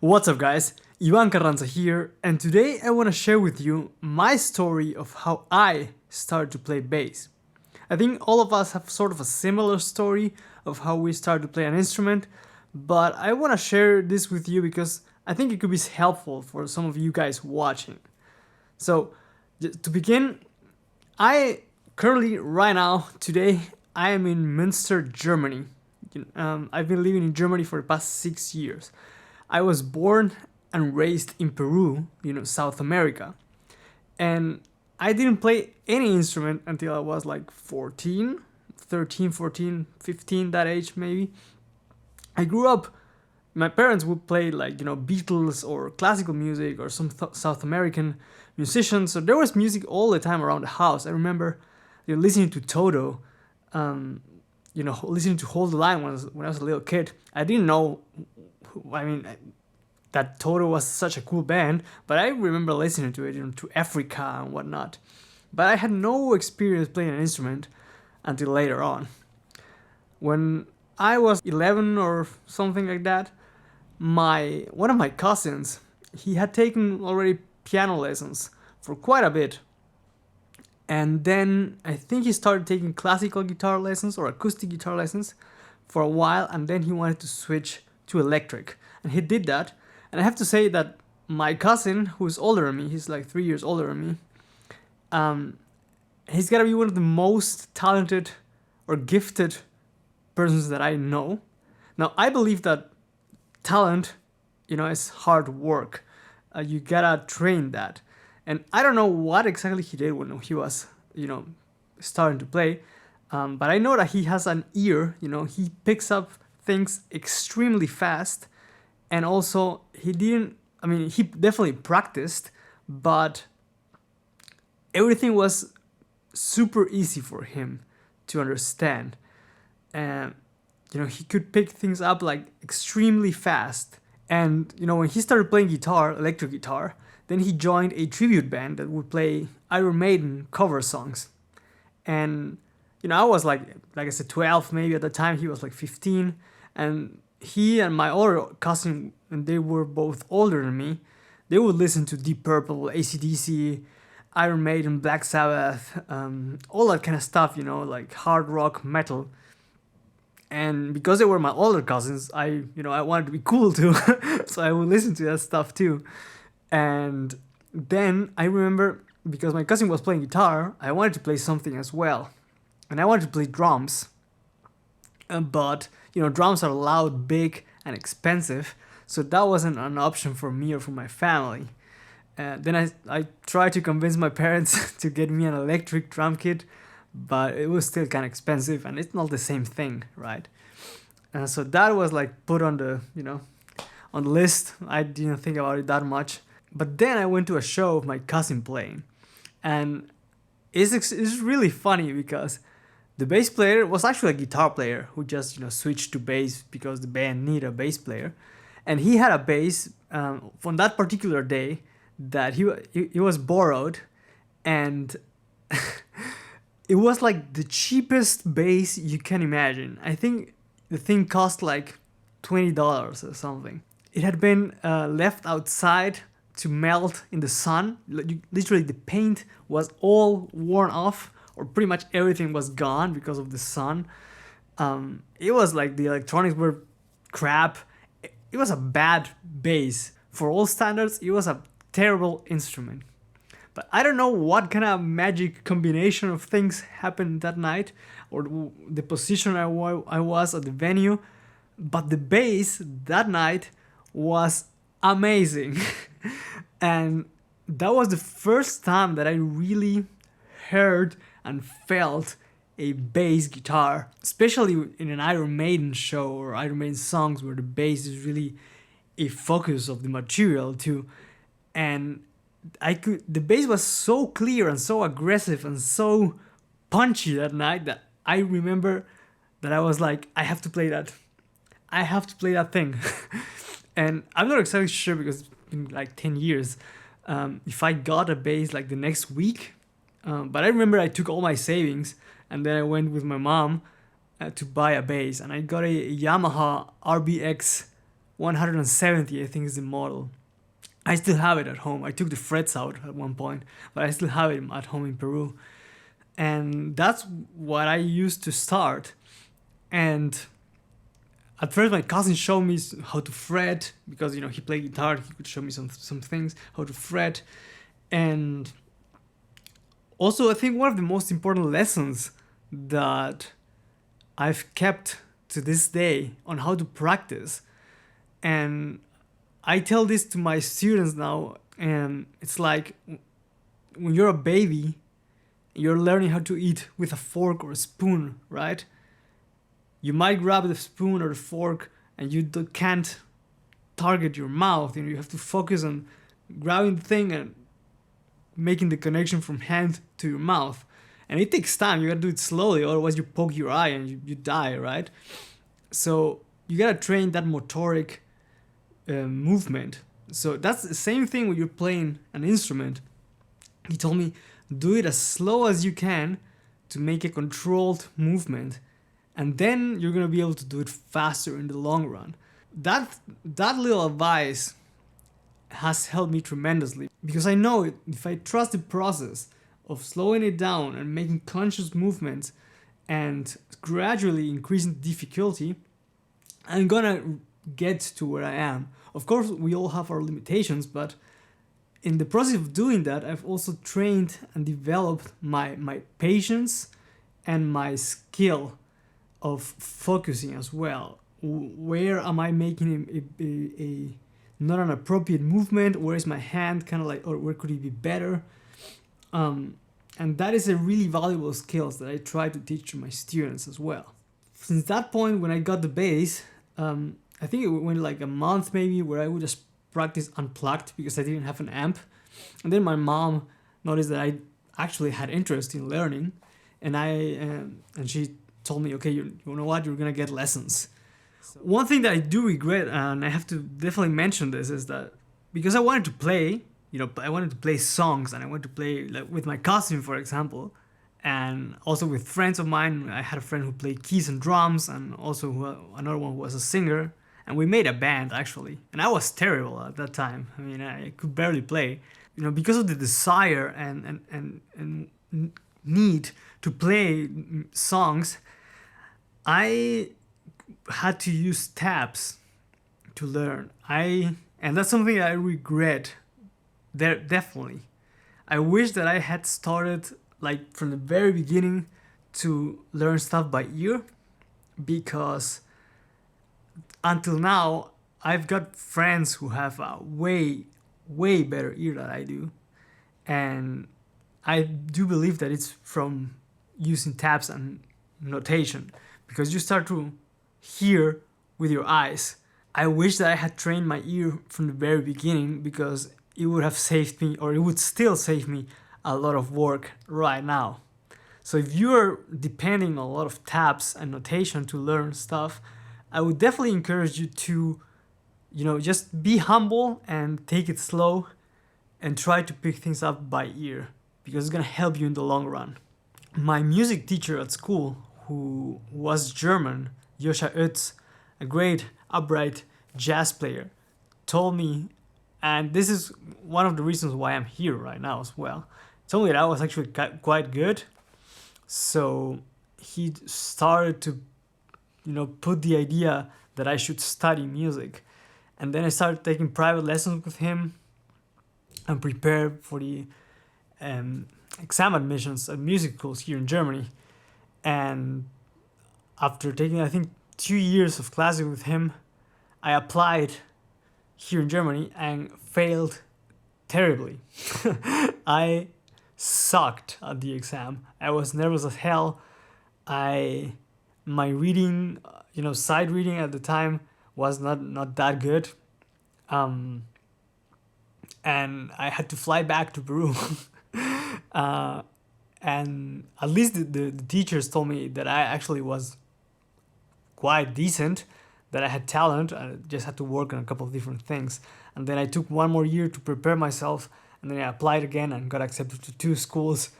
What's up guys, Ivan Carranza here, and today I want to share with you my story of how I started to play bass. I think all of us have sort of a similar story of how we started to play an instrument, but I want to share this with you because I think it could be helpful for some of you guys watching. So, to begin, I currently, right now, today, I am in Münster, Germany. I've been living in Germany for the past 6 years. I was born and raised in Peru, South America. And I didn't play any instrument until I was like 14, 13, 14, 15, that age maybe. I grew up, my parents would play like, Beatles or classical music or some South American musicians. So there was music all the time around the house. I remember listening to Toto, listening to Hold the Line when I was a little kid. I didn't know, that Toto was such a cool band, but I remember listening to it, to Africa and whatnot. But I had no experience playing an instrument until later on. When I was 11 or something like that, one of my cousins, he had taken already piano lessons for quite a bit. And then I think he started taking classical guitar lessons or acoustic guitar lessons for a while, and then he wanted to switch to electric. And he did that. And I have to say that my cousin, who's older than me, he's like 3 years older than me, he's gotta be one of the most talented or gifted persons that I know. Now, I believe that talent, is hard work. You gotta train that. And I don't know what exactly he did when he was, starting to play. But I know that he has an ear, he picks up things extremely fast. And also, he definitely practiced, but everything was super easy for him to understand. And, he could pick things up like extremely fast. And, when he started playing guitar, electric guitar, then he joined a tribute band that would play Iron Maiden cover songs. And, I was like I said, 12 maybe at the time. He was like 15. And he and my other cousin, and they were both older than me, they would listen to Deep Purple, AC/DC, Iron Maiden, Black Sabbath, all that kind of stuff, like hard rock, metal. And because they were my older cousins, I wanted to be cool too, so I would listen to that stuff too. And then I remember, because my cousin was playing guitar, I wanted to play something as well. And I wanted to play drums. But, drums are loud, big, and expensive, so that wasn't an option for me or for my family. Then I tried to convince my parents to get me an electric drum kit, but it was still kind of expensive, and it's not the same thing, right? So that was like put on the, on the list. I didn't think about it that much. But then I went to a show of my cousin playing, and it's really funny because the bass player was actually a guitar player who just switched to bass because the band needed a bass player, and he had a bass from that particular day that he was borrowed, and it was like the cheapest bass you can imagine. I think the thing cost like $20 or something. It had been left outside to melt in the sun. Literally, the paint was all worn off, or pretty much everything was gone because of the sun. It was like the electronics were crap. It was a bad bass. For all standards, it was a terrible instrument. But I don't know what kind of magic combination of things happened that night, or the position I was at the venue, but the bass that night was amazing. And that was the first time that I really heard and felt a bass guitar, especially in an Iron Maiden show or Iron Maiden songs where the bass is really a focus of the material too. And the bass was so clear and so aggressive and so punchy that night that I remember that I was like, I have to play that. I have to play that thing. And I'm not exactly sure because it's been like 10 years if I got a bass like the next week. But I remember I took all my savings and then I went with my mom to buy a bass, and I got a Yamaha RBX 170, I think is the model. I still have it at home. I took the frets out at one point, but I still have it at home in Peru. And that's what I used to start. And at first my cousin showed me how to fret, because he played guitar. He could show me some things, how to fret. And also, I think one of the most important lessons that I've kept to this day on how to practice, and I tell this to my students now, and it's like when you're a baby, you're learning how to eat with a fork or a spoon, right? You might grab the spoon or the fork and you can't target your mouth. You have to focus on grabbing the thing and making the connection from hand to your mouth. And it takes time. You gotta do it slowly, otherwise you poke your eye and you die, right? So you gotta train that motoric movement. So that's the same thing when you're playing an instrument. He told me, do it as slow as you can to make a controlled movement, and then you're gonna be able to do it faster in the long run. That little advice has helped me tremendously, because I know if I trust the process of slowing it down and making conscious movements and gradually increasing difficulty, I'm gonna get to where I am. Of course, we all have our limitations, but in the process of doing that, I've also trained and developed my patience and my skill of focusing as well. Where am I making a not an appropriate movement? Where is my hand kind of like, or where could it be better? And that is a really valuable skills that I try to teach to my students as well. Since that point, when I got the bass, I think it went like a month maybe where I would just practice unplugged because I didn't have an amp. And then my mom noticed that I actually had interest in learning, and she told me, okay, you know what, you're gonna get lessons. So one thing that I do regret, and I have to definitely mention this, is that because I wanted to play, I wanted to play songs, and I wanted to play like with my cousin, for example, and also with friends of mine. I had a friend who played keys and drums, and also another one who was a singer, and we made a band actually. And I was terrible at that time. I mean, I could barely play, because of the desire and need to play songs. I had to use tabs to learn. And that's something I regret. Definitely. I wish that I had started like from the very beginning to learn stuff by ear, because until now I've got friends who have a way better ear than I do, and I do believe that it's from using tabs and notation, because you start to hear with your eyes. I wish that I had trained my ear from the very beginning, because it would have saved me, or it would still save me, a lot of work right now. So if you're depending on a lot of tabs and notation to learn stuff, I would definitely encourage you to, just be humble and take it slow and try to pick things up by ear, because it's gonna help you in the long run. My music teacher at school, who was German, Joscha Oetz, a great upright jazz player, told me, and this is one of the reasons why I'm here right now as well, told me that I was actually quite good. So he started to, put the idea that I should study music. And then I started taking private lessons with him and prepare for the exam admissions at music schools here in Germany. And after taking, I think, 2 years of classes with him, I applied here in Germany and failed terribly. I sucked at the exam. I was nervous as hell. My reading, sight reading at the time was not that good. And I had to fly back to Peru. And at least the teachers told me that I actually was quite decent, that I had talent. I just had to work on a couple of different things. And then I took 1 more year to prepare myself, and then I applied again and got accepted to 2 schools.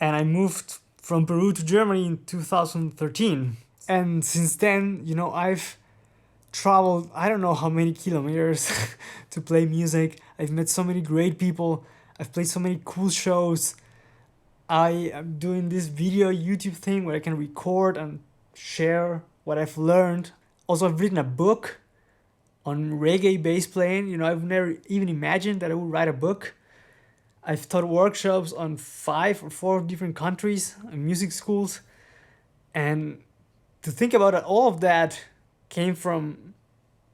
And I moved from Peru to Germany in 2013. And since then, I've traveled I don't know how many kilometers to play music. I've met so many great people. I've played so many cool shows. I am doing this video YouTube thing where I can record and share what I've learned. Also, I've written a book on reggae bass playing. You know, I've never even imagined that I would write a book. I've taught workshops on 5 or 4 different countries and music schools. And to think about it, all of that came from,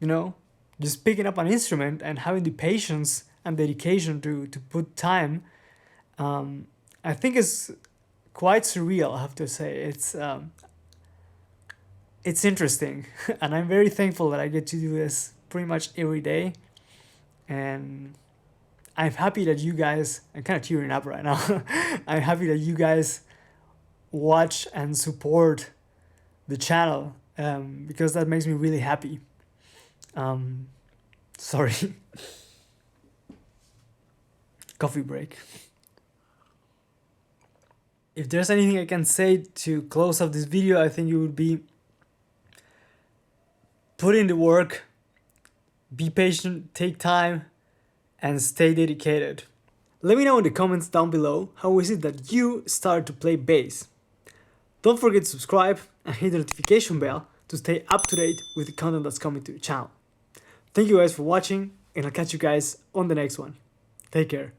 you know, just picking up an instrument and having the patience and dedication to put time. I think it's quite surreal, I have to say. It's interesting, and I'm very thankful that I get to do this pretty much every day. And I'm happy that you guys, I'm kind of tearing up right now. I'm happy that you guys watch and support the channel, because that makes me really happy. Sorry. Coffee break. If there's anything I can say to close up this video, I think it would be put in the work, be patient, take time, and stay dedicated. Let me know in the comments down below how is it that you started to play bass. Don't forget to subscribe and hit the notification bell to stay up to date with the content that's coming to the channel. Thank you guys for watching, and I'll catch you guys on the next one. Take care.